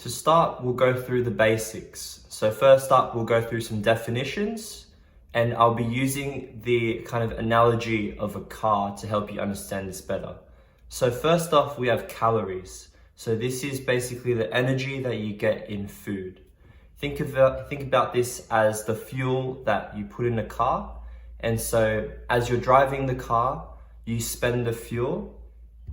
To start, we'll go through the basics. So first up, we'll go through some definitions, and I'll be using the kind of analogy of a car to help you understand this better. So first off, we have calories. So this is basically the energy that you get in food. Think about this as the fuel that you put in a car. And so as you're driving the car, you spend the fuel.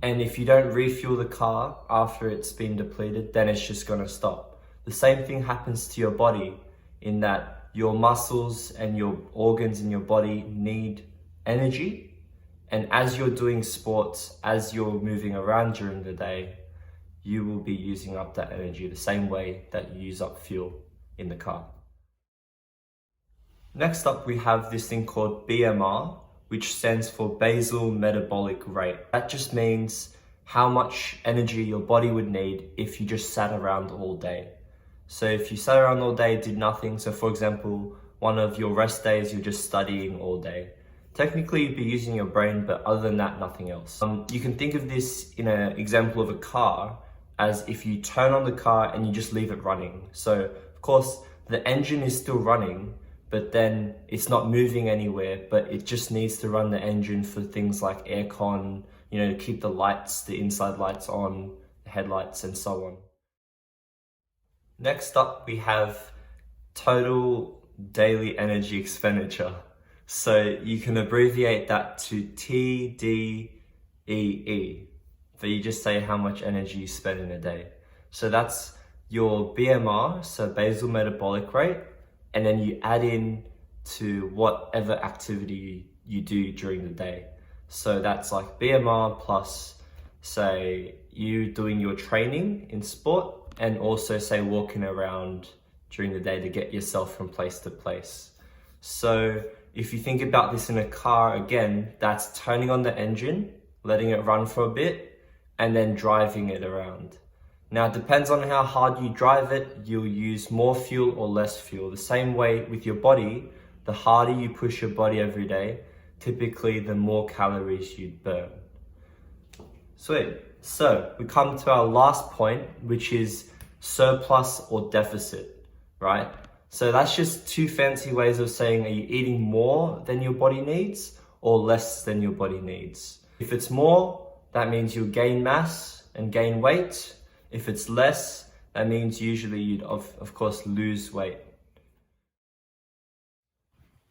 And if you don't refuel the car after it's been depleted, then it's just gonna stop. The same thing happens to your body in that your muscles and your organs in your body need energy. And as you're doing sports, as you're moving around during the day, you will be using up that energy the same way that you use up fuel in the car. Next up, we have this thing called BMR, which stands for basal metabolic rate. That just means how much energy your body would need if you just sat around all day. So if you sat around all day, did nothing, so for example, one of your rest days, you're just studying all day. Technically, you'd be using your brain, but other than that, nothing else. You can think of this in an example of a car as if you turn on the car and you just leave it running. So of course, the engine is still running, but then it's not moving anywhere, but it just needs to run the engine for things like aircon, to keep the lights, the inside lights on, the headlights, and so on. Next up, we have total daily energy expenditure. So you can abbreviate that to TDEE, but you just say how much energy you spend in a day. So that's your BMR, so basal metabolic rate, and then you add in to whatever activity you do during the day. So that's like BMR plus, say, you doing your training in sport, and also say walking around during the day to get yourself from place to place. So if you think about this in a car, again, that's turning on the engine, letting it run for a bit, and then driving it around. Now, it depends on how hard you drive it, you'll use more fuel or less fuel. The same way with your body, the harder you push your body every day, typically the more calories you'd burn. Sweet. So we come to our last point, which is surplus or deficit, right? So that's just two fancy ways of saying, are you eating more than your body needs or less than your body needs? If it's more, that means you'll gain mass and gain weight. If it's less, that means usually you'd of course lose weight.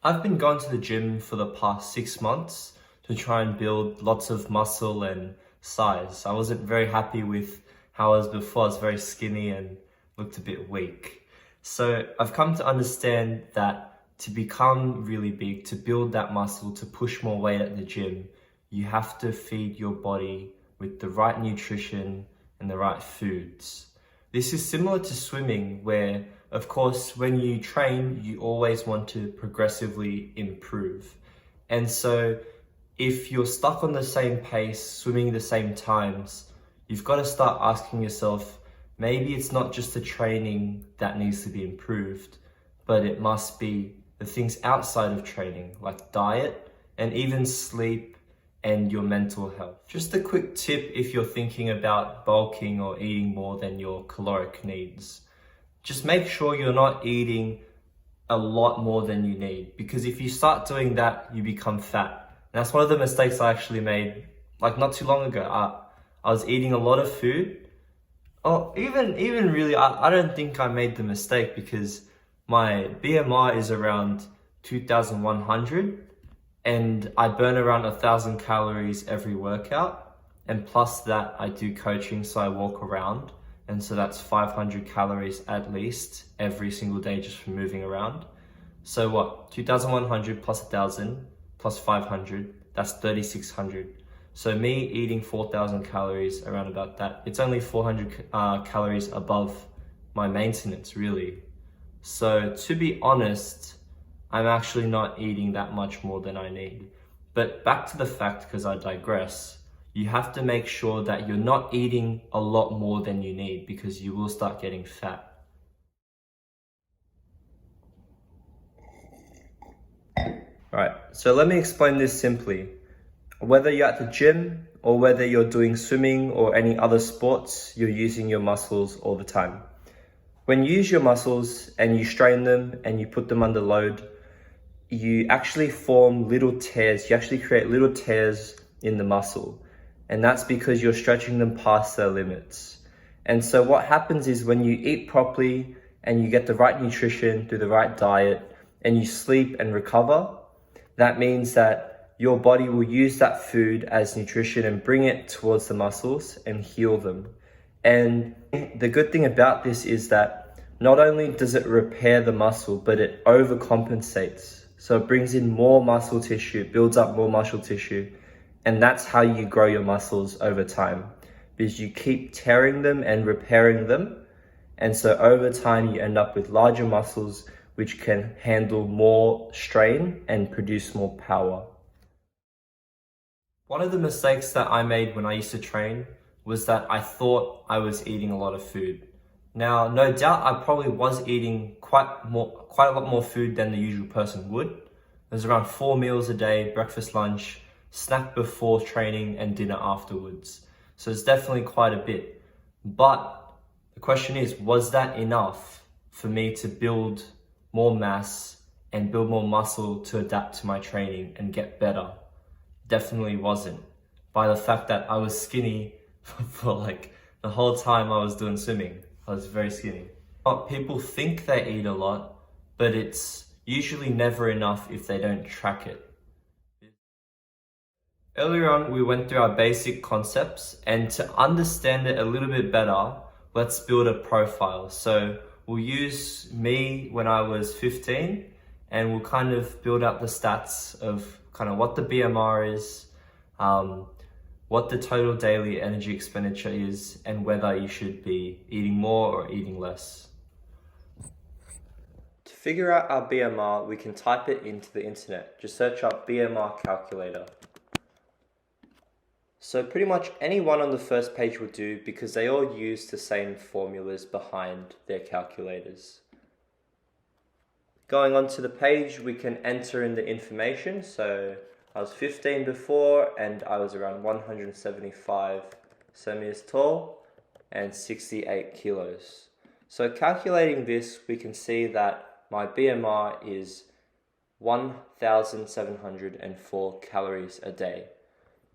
I've been going to the gym for the past 6 months to try and build lots of muscle and size. I wasn't very happy with how I was before. I was very skinny and looked a bit weak. So I've come to understand that to become really big, to build that muscle, to push more weight at the gym, you have to feed your body with the right nutrition and the right foods. This is similar to swimming, where of course when you train you always want to progressively improve. And so if you're stuck on the same pace, swimming the same times, you've got to start asking yourself, maybe it's not just the training that needs to be improved, but it must be the things outside of training, like diet and even sleep and your mental health. Just a quick tip if you're thinking about bulking or eating more than your caloric needs. Just make sure you're not eating a lot more than you need, because if you start doing that, you become fat. And that's one of the mistakes I actually made, like not too long ago. I was eating a lot of food. Oh, even really, I don't think I made the mistake, because my BMR is around 2,100. And I burn around 1,000 calories every workout. And plus that, I do coaching, so I walk around. And so that's 500 calories at least every single day just from moving around. So what, 2,100 plus 1,000 plus 500, that's 3,600. So me eating 4,000 calories, around about that, it's only 400 calories above my maintenance, really. So to be honest, I'm actually not eating that much more than I need. But back to the fact, because I digress, you have to make sure that you're not eating a lot more than you need, because you will start getting fat. Alright, so let me explain this simply. Whether you're at the gym or whether you're doing swimming or any other sports, you're using your muscles all the time. When you use your muscles and you strain them and you put them under load, you actually form little tears. You actually create little tears in the muscle. And that's because you're stretching them past their limits. And so what happens is when you eat properly and you get the right nutrition through the right diet and you sleep and recover, that means that your body will use that food as nutrition and bring it towards the muscles and heal them. And the good thing about this is that not only does it repair the muscle, but it overcompensates. So it brings in more muscle tissue, builds up more muscle tissue, and that's how you grow your muscles over time, because you keep tearing them and repairing them. And so over time, you end up with larger muscles, which can handle more strain and produce more power. One of the mistakes that I made when I used to train was that I thought I was eating a lot of food. Now, no doubt I probably was eating quite a lot more food than the usual person would. There's around 4 meals a day, breakfast, lunch, snack before training, and dinner afterwards. So it's definitely quite a bit. But the question is, was that enough for me to build more mass and build more muscle to adapt to my training and get better? Definitely wasn't. By the fact that I was skinny for like the whole time I was doing swimming. I was very skinny. People think they eat a lot, but it's usually never enough if they don't track it. Earlier on, we went through our basic concepts, and to understand it a little bit better, let's build a profile. So we'll use me when I was 15, and we'll kind of build up the stats of kind of what the BMR is, what the total daily energy expenditure is, and whether you should be eating more or eating less. To figure out our BMR, we can type it into the internet. Just search up BMR calculator. So pretty much anyone on the first page will do, because they all use the same formulas behind their calculators. Going onto the page, we can enter in the information. So I was 15 before, and I was around 175 centimeters tall and 68 kilos. So calculating this, we can see that my BMR is 1,704 calories a day.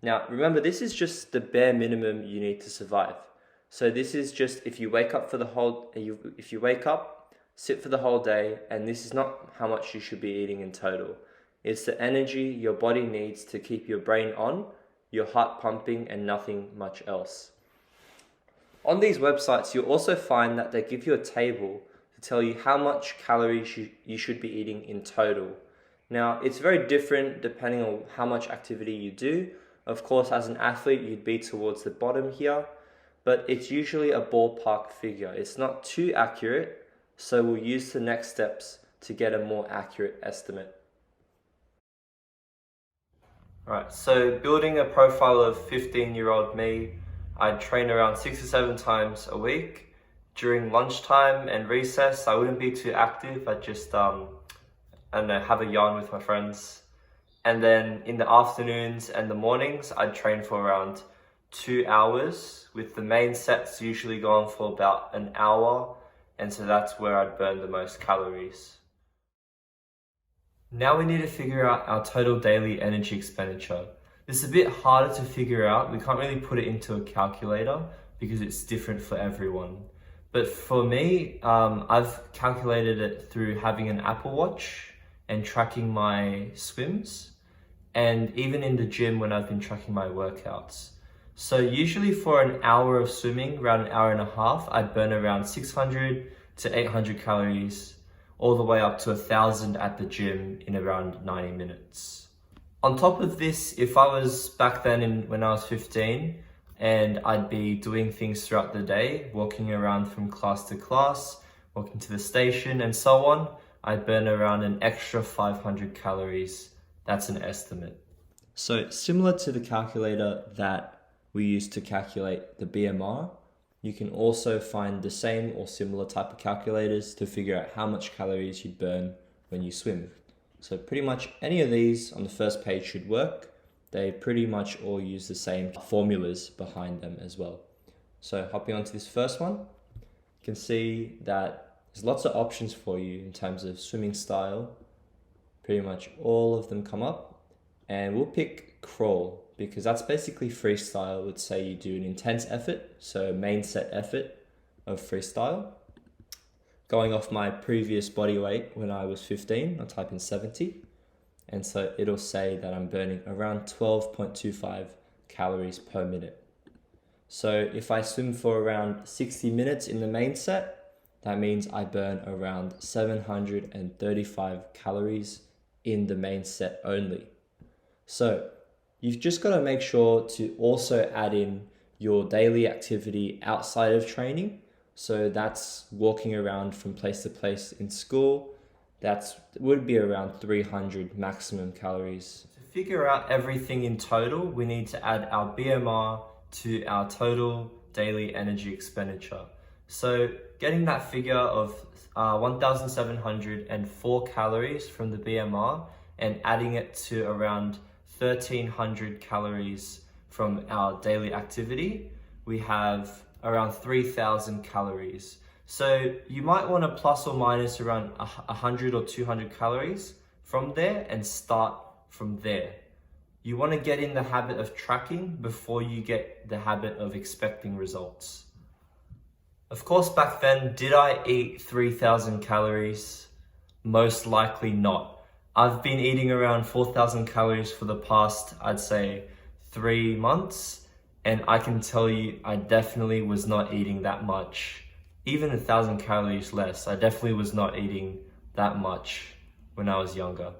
Now, remember, this is just the bare minimum you need to survive. So this is just if you wake up, sit for the whole day, and this is not how much you should be eating in total. It's the energy your body needs to keep your brain on, your heart pumping, and nothing much else. On these websites, you'll also find that they give you a table to tell you how much calories you should be eating in total. Now, it's very different depending on how much activity you do. Of course, as an athlete, you'd be towards the bottom here, but it's usually a ballpark figure. It's not too accurate, so we'll use the next steps to get a more accurate estimate. Alright, so building a profile of 15-year-old me, I'd train around 6 or 7 times a week. During lunchtime and recess, I wouldn't be too active. I'd just, have a yarn with my friends. And then in the afternoons and the mornings, I'd train for around 2 hours, with the main sets usually going for about an hour. And so that's where I'd burn the most calories. Now we need to figure out our total daily energy expenditure. This is a bit harder to figure out. We can't really put it into a calculator because it's different for everyone. But for me, I've calculated it through having an Apple Watch and tracking my swims, and even in the gym when I've been tracking my workouts. So usually for an hour of swimming, around an hour and a half, I'd burn around 600 to 800 calories, all the way up to 1,000 at the gym in around 90 minutes. On top of this, if I was back then when I was 15, and I'd be doing things throughout the day, walking around from class to class, walking to the station and so on, I'd burn around an extra 500 calories. That's an estimate. So similar to the calculator that we use to calculate the BMR, you can also find the same or similar type of calculators to figure out how much calories you'd burn when you swim. So pretty much any of these on the first page should work. They pretty much all use the same formulas behind them as well. So hopping onto this first one, can see that there's lots of options for you in terms of swimming style. Pretty much all of them come up, and we'll pick crawl because that's basically freestyle. Let's say you do an intense effort, so main set effort of freestyle. Going off my previous body weight when I was 15, I'll type in 70. And so it'll say that I'm burning around 12.25 calories per minute. So if I swim for around 60 minutes in the main set, that means I burn around 735 calories in the main set only. So you've just got to make sure to also add in your daily activity outside of training. So that's walking around from place to place in school. That would be around 300 maximum calories. To figure out everything in total, we need to add our BMR to our total daily energy expenditure. So getting that figure of 1,704 calories from the BMR and adding it to around 1,300 calories from our daily activity, we have around 3,000 calories. So you might want to plus or minus around 100 or 200 calories from there and start from there. You want to get in the habit of tracking before you get the habit of expecting results. Of course, back then, did I eat 3,000 calories? Most likely not. I've been eating around 4,000 calories for the past, I'd say, 3 months. And I can tell you, I definitely was not eating that much. Even 1,000 calories less, I definitely was not eating that much when I was younger.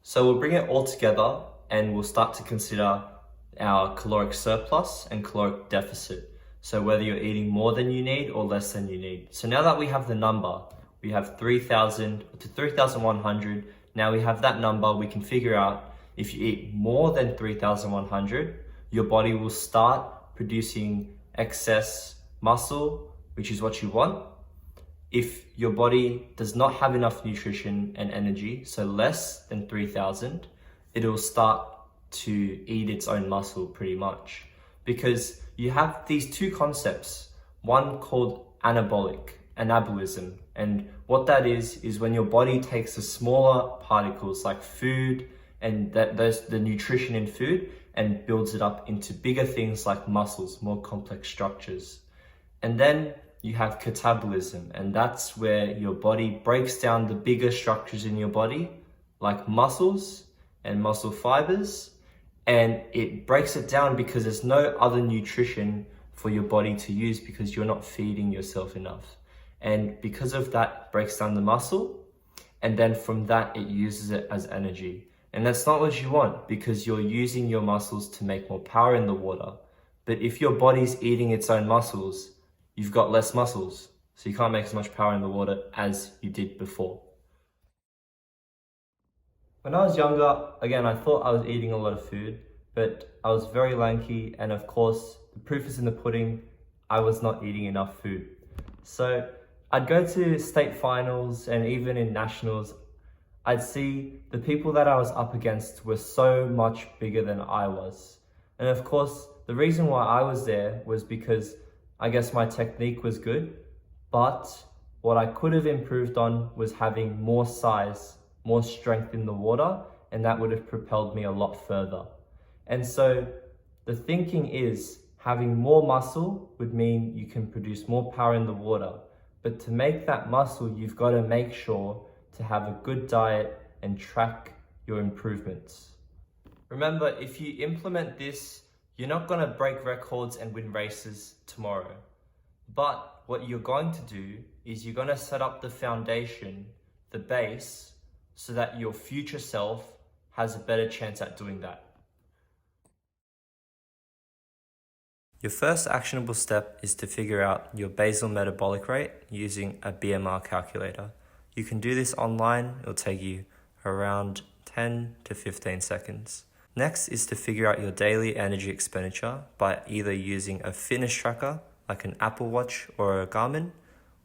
So we'll bring it all together and we'll start to consider our caloric surplus and caloric deficit. So whether you're eating more than you need or less than you need. So now that we have the number, we have 3,000 to 3,100. Now we have that number, we can figure out if you eat more than 3,100, your body will start producing excess muscle, which is what you want. If your body does not have enough nutrition and energy, so less than 3,000, it'll start to eat its own muscle pretty much. Because you have these two concepts, one called anabolism. And what that is when your body takes the smaller particles like food and the nutrition in food and builds it up into bigger things like muscles, more complex structures. And then you have catabolism, and that's where your body breaks down the bigger structures in your body, like muscles and muscle fibers, and it breaks it down because there's no other nutrition for your body to use because you're not feeding yourself enough. And because of that, it breaks down the muscle, and then from that, it uses it as energy. And that's not what you want because you're using your muscles to make more power in the water. But if your body's eating its own muscles, you've got less muscles. So you can't make as much power in the water as you did before. When I was younger, again, I thought I was eating a lot of food, but I was very lanky. And of course, the proof is in the pudding. I was not eating enough food. So I'd go to state finals and even in nationals, I'd see the people that I was up against were so much bigger than I was. And of course, the reason why I was there was because I guess my technique was good, but what I could have improved on was having more size, more strength in the water, and that would have propelled me a lot further. And so the thinking is having more muscle would mean you can produce more power in the water. But to make that muscle, you've got to make sure to have a good diet and track your improvements. Remember, if you implement this, you're not going to break records and win races tomorrow. But what you're going to do is you're going to set up the foundation, the base, so that your future self has a better chance at doing that. Your first actionable step is to figure out your basal metabolic rate using a BMR calculator. You can do this online. It'll take you around 10 to 15 seconds. Next is to figure out your daily energy expenditure by either using a fitness tracker like an Apple Watch or a Garmin,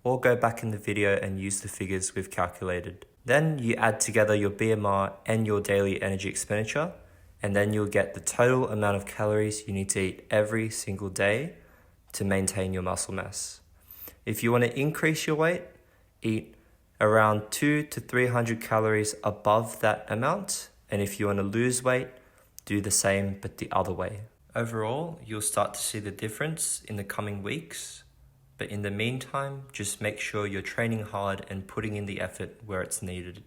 or go back in the video and use the figures we've calculated. Then you add together your BMR and your daily energy expenditure, and then you'll get the total amount of calories you need to eat every single day to maintain your muscle mass. If you want to increase your weight, eat around 200 to 300 calories above that amount. And if you want to lose weight, do the same but the other way. Overall, you'll start to see the difference in the coming weeks. But in the meantime, just make sure you're training hard and putting in the effort where it's needed.